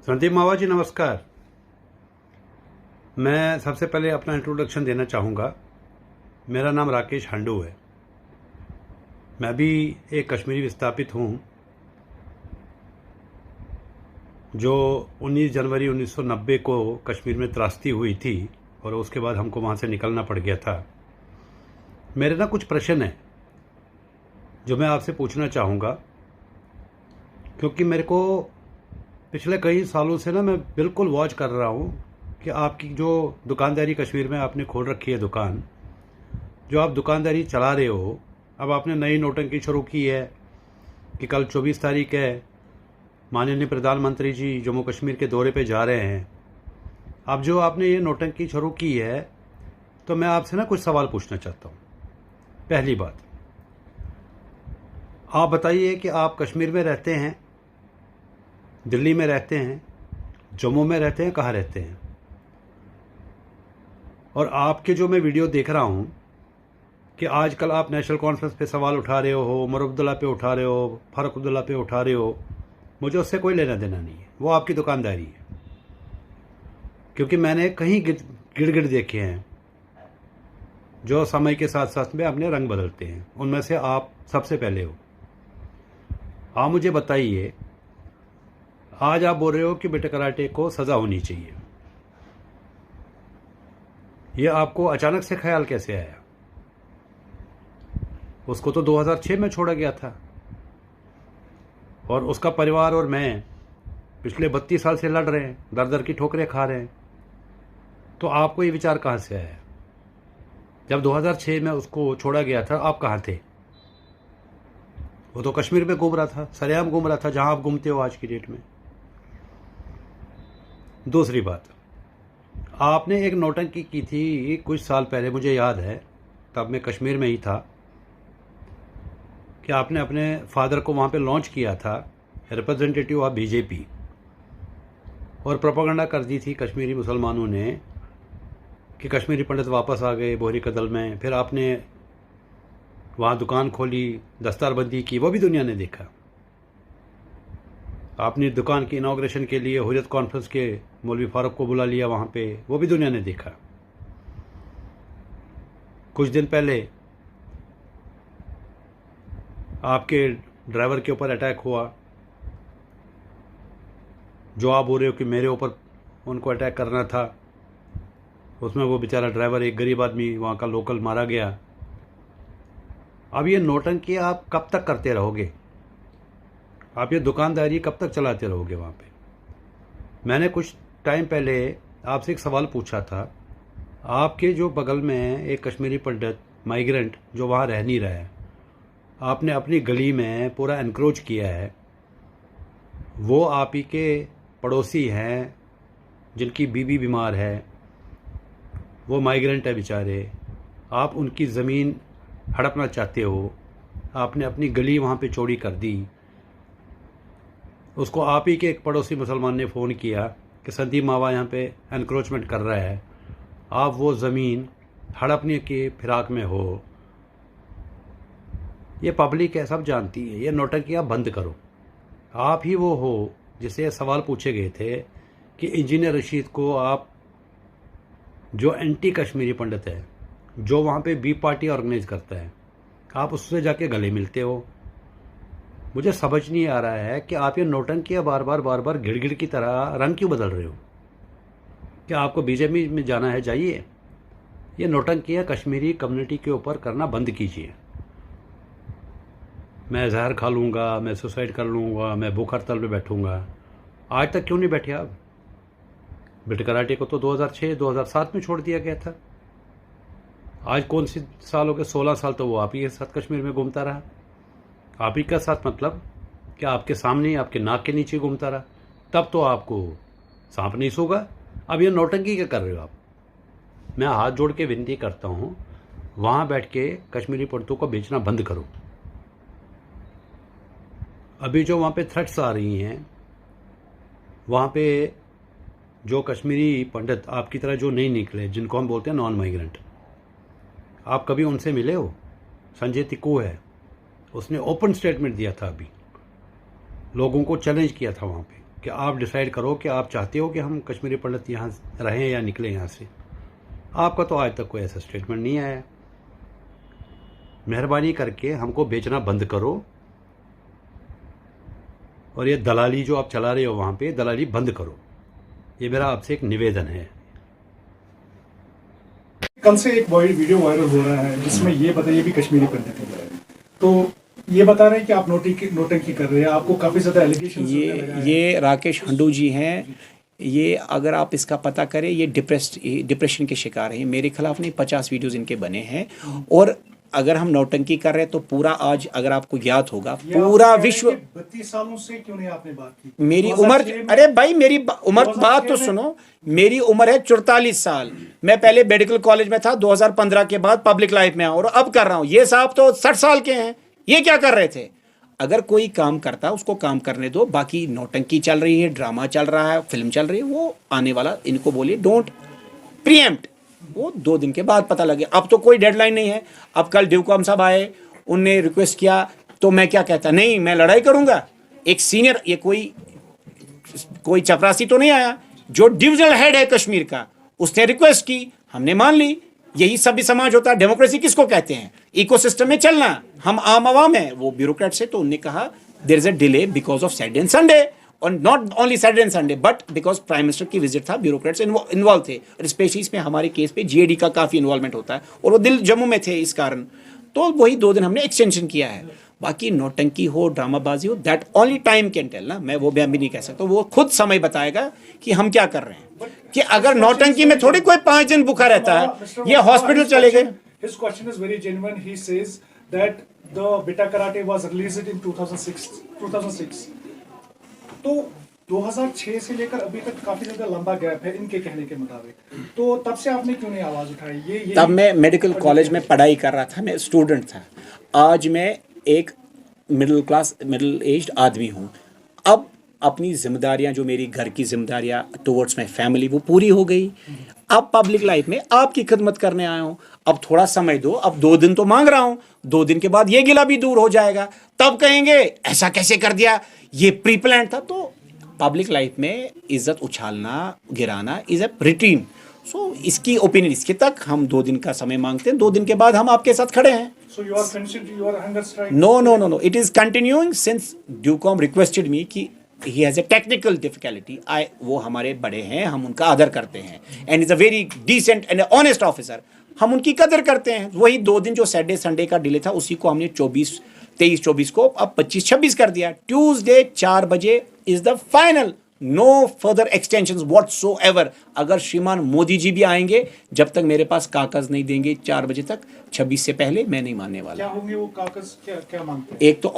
संदीप मावा जी नमस्कार। मैं सबसे पहले अपना इंट्रोडक्शन देना चाहूँगा। मेरा नाम राकेश हांडू है। मैं भी एक कश्मीरी विस्थापित हूँ जो 19 जनवरी 1990 को कश्मीर में त्रासदी हुई थी और उसके बाद हमको वहाँ से निकलना पड़ गया था। मेरे ना कुछ प्रश्न हैं जो मैं आपसे पूछना चाहूँगा, क्योंकि मेरे को पिछले कई सालों से ना मैं बिल्कुल वॉच कर रहा हूँ कि आपकी जो दुकानदारी कश्मीर में आपने खोल रखी है दुकान, जो आप दुकानदारी चला रहे हो, अब आपने नई नोटंकी शुरू की है कि कल 24 तारीख है, माननीय प्रधानमंत्री जी जम्मू कश्मीर के दौरे पे जा रहे हैं। अब जो आपने ये नोटंकी शुरू की है, तो मैं आपसे ना कुछ सवाल पूछना चाहता हूँ। पहली बात, आप बताइए कि आप कश्मीर में रहते हैं, दिल्ली में रहते हैं, जम्मू में रहते हैं, कहाँ रहते हैं? और आपके जो मैं वीडियो देख रहा हूँ कि आजकल आप नेशनल कॉन्फ्रेंस पे सवाल उठा रहे हो, उमर अब्दुल्ला पे उठा रहे हो, फारूक अब्दुल्ला पे उठा रहे हो, मुझे उससे कोई लेना देना नहीं है। वो आपकी दुकानदारी है। क्योंकि मैंने कहीं गिड़गिड़ देखे हैं जो समय के साथ साथ में अपने रंग बदलते हैं। उनमें से आप सबसे पहले हो। आप मुझे बताइए, आज आप बोल रहे हो कि बेटे कराटे को सज़ा होनी चाहिए। ये आपको अचानक से ख्याल कैसे आया? उसको तो 2006 में छोड़ा गया था और उसका परिवार और मैं पिछले 32 साल से लड़ रहे हैं, दर दर की ठोकरें खा रहे हैं। तो आपको ये विचार कहाँ से आया? जब 2006 में उसको छोड़ा गया था, आप कहाँ थे? वो तो कश्मीर में घूम रहा था, सरेआम घूम रहा था, जहाँ आप घूमते हो आज की डेट में। दूसरी बात, आपने एक नौटंकी की थी कुछ साल पहले, मुझे याद है, तब मैं कश्मीर में ही था, कि आपने अपने फादर को वहाँ पे लॉन्च किया था, रिप्रेजेंटेटिव ऑफ बीजेपी, और प्रोपेगेंडा कर दी थी कश्मीरी मुसलमानों ने कि कश्मीरी पंडित वापस आ गए बोहरी कदल में। फिर आपने वहाँ दुकान खोली, दस्तारबंदी की, वो भी दुनिया ने देखा। आपने दुकान की इनाग्रेशन के लिए हुर्रियत कॉन्फ्रेंस के मौलवी फारूक को बुला लिया वहाँ पे, वो भी दुनिया ने देखा। कुछ दिन पहले आपके ड्राइवर के ऊपर अटैक हुआ, जो आप बोल रहे हो कि मेरे ऊपर उनको अटैक करना था। उसमें वो बेचारा ड्राइवर, एक गरीब आदमी वहाँ का लोकल, मारा गया। अब ये नौटंकी आप कब तक करते रहोगे? आप ये दुकानदारी कब तक चलाते रहोगे वहाँ पे? मैंने कुछ टाइम पहले आपसे एक सवाल पूछा था। आपके जो बगल में एक कश्मीरी पंडित माइग्रेंट जो वहाँ रह नहीं रहा है, आपने अपनी गली में पूरा एनक्रोच किया है। वो आप ही के पड़ोसी हैं जिनकी बीवी बीमार है, वो माइग्रेंट है बेचारे, आप उनकी ज़मीन हड़पना चाहते हो। आपने अपनी गली वहाँ पे चौड़ी कर दी। उसको आप ही के एक पड़ोसी मुसलमान ने फ़ोन किया कि संदीप मावा यहाँ पे एनक्रोचमेंट कर रहा है, आप वो ज़मीन हड़पने के फिराक में हो। ये पब्लिक है, सब जानती है। ये नौटंकी आप बंद करो। आप ही वो हो जिसे सवाल पूछे गए थे कि इंजीनियर रशीद को आप, जो एंटी कश्मीरी पंडित है, जो वहाँ पे बी पार्टी ऑर्गेनाइज करता है, आप उससे जाके गले मिलते हो। मुझे समझ नहीं आ रहा है कि आप ये नौटंकियाँ बार बार गिड़गिड़ की तरह रंग क्यों बदल रहे हो? क्या आपको बीजेपी में जाना है? जाइए। ये नौटंकियाँ कश्मीरी कम्युनिटी के ऊपर करना बंद कीजिए। मैं जहर खा लूँगा, मैं सुसाइड कर लूँगा, मैं भूख हड़ताल पे बैठूँगा। आज तक क्यों नहीं बैठे आप? बेटे कराटे को तो 2006-2007 में छोड़ दिया गया था। आज कौन सी साल हो गए? 16 साल तो वो आप ही के साथ कश्मीर में घूमता रहा। आप ही का साथ मतलब क्या? आपके सामने, आपके नाक के नीचे घूमता रहा। तब तो आपको सांप नहीं सूंघा। अब ये नौटंकी क्या कर रहे हो आप? मैं हाथ जोड़ के विनती करता हूँ, वहाँ बैठ के कश्मीरी पंडितों को बेचना बंद करो। अभी जो वहाँ पे थ्रेट्स आ रही हैं, वहाँ पे जो कश्मीरी पंडित आपकी तरह जो नहीं निकले, जिनको हम बोलते हैं नॉन माइग्रेंट, आप कभी उनसे मिले हो? संजय तिक्कू है, उसने ओपन स्टेटमेंट दिया था, अभी लोगों को चैलेंज किया था वहाँ पे कि आप डिसाइड करो कि आप चाहते हो कि हम कश्मीरी पंडित यहाँ रहें या निकलें यहाँ से। आपका तो आज तक कोई ऐसा स्टेटमेंट नहीं आया। मेहरबानी करके हमको बेचना बंद करो और ये दलाली जो आप चला रहे हो वहाँ पे, दलाली बंद करो। ये मेरा आपसे एक निवेदन है। कल से एक वीडियो वायरल हो रहा है जिसमें ये बताइए भी कश्मीरी पंडित है, तो ये बता रहे हैं कि आप नोटंकी कर रहे हैं, आपको काफ़ी ज़्यादा एलिगेशन। ये राकेश हंडू जी हैं। ये अगर आप इसका पता करें, ये डिप्रेशन के शिकार हैं। मेरे खिलाफ नहीं 50 वीडियोस इनके बने हैं। और अगर हम नौटंकी कर रहे हैं तो पूरा आज अगर आपको ज्ञात होगा पूरा विश्व 32 सालों से क्यों नहीं आपने बात की? मेरी उम्र, अरे भाई मेरी उम्र, बात तो सुनो। मेरी उम्र है 44 साल। मैं पहले मेडिकल कॉलेज में था, 2015 के बाद पब्लिक लाइफ में और अब कर रहा हूं। ये साहब तो 60 साल के हैं, ये क्या कर रहे थे? अगर कोई काम करता उसको काम करने दो। बाकी नौटंकी चल रही है, ड्रामा चल रहा है, फिल्म चल रही है, वो आने वाला, इनको बोलिए डोंट प्रीएम्प्ट, वो 2 दिन के बाद पता लगे। अब तो कोई डेडलाइन नहीं है। अब कल ड्यूकॉम साहब आए, उनने रिक्वेस्ट किया तो मैं क्या कहता, नहीं मैं लड़ाई करूंगा। एक सीनियर, ये कोई चपरासी तो नहीं आया, जो डिविजनल हेड है कश्मीर का, उसने रिक्वेस्ट की, हमने मान ली। यही सभ्य समाज होता है। डेमोक्रेसी किसको कहते हैं? इकोसिस्टम में चलना। हम आम आवाम है, वो ब्यूरोक्रेट से, तो उनने कहा there is a delay because of Saturday and Sunday, और not only Saturday and Sunday but because prime minister की विजिट था, ब्यूरोक्रेट्स इन्वॉल्व थे। और स्पेशली इसमें हमारे केस पे जीएडी का काफ़ी इन्वॉल्वमेंट होता है, और वो जम्मू में थे इस कारण। तो वही 2 दिन हमने एक्सटेंशन किया है। बाकी नौटंकी हो, ड्रामाबाजी हो, that only time can tell ना। मैं वो भी नहीं कह सकता, वो खुद समय बताएगा कि हम क्या कर रहे हैं। कि अगर नौटंकी में थोड़ी कोई 5 दिन भूखा रहता है, ये हॉस्पिटल चले गए। His question is very genuine. He says that the Beta Karate was released in 2006. तो 2006 से लेकर अभी तक काफी ज्यादा लंबा गैप है इनके कहने के मुताबिक। तो तब से आपने क्यों नहीं आवाज उठाई? ये तब मैं मेडिकल कॉलेज में पढ़ाई कर रहा था, मैं स्टूडेंट था। आज मैं एक मिडिल एज्ड आदमी हूँ। अब अपनी जिम्मेदारियां, जो मेरी घर की जिम्मेदारियां टुवर्ड्स माई फैमिली, वो पूरी हो गई। अब पब्लिक लाइफ में आपकी खिदमत करने आया हूँ। अब थोड़ा समय दो। अब 2 दिन तो मांग रहा हूँ, 2 दिन के बाद ये गिला भी दूर हो जाएगा। तब कहेंगे ऐसा कैसे कर दिया, ये प्री प्लान था। तो पब्लिक लाइफ में इज्जत उछालना, गिराना इज अ रूटीन। सो इसकी ओपिनियन, इसके तक हम 2 दिन का समय मांगते हैं। 2 दिन के बाद हम आपके साथ खड़े हैं। So you are finishing your hunger strike? No. It is continuing since Ducom requested me कि he has a technical difficulty. वो हमारे बड़े हैं, हम उनका आदर करते हैं। And is a very decent and honest officer. हम उनकी कदर करते हैं। वही 2 दिन जो सैटरडे संडे का डिले था, उसी को हमने 23-24 को अब 25-26 कर दिया। ट्यूसडे 4 बजे is the final. No further extensions whatsoever. अगर श्रीमान मोदी जी भी आएंगे, जब तक मेरे पास कागज नहीं देंगे 4 बजे तक, 26 से पहले मैं नहीं मानने वाला। क्या होंगे वो कागज? क्या मांगते हैं? एक तो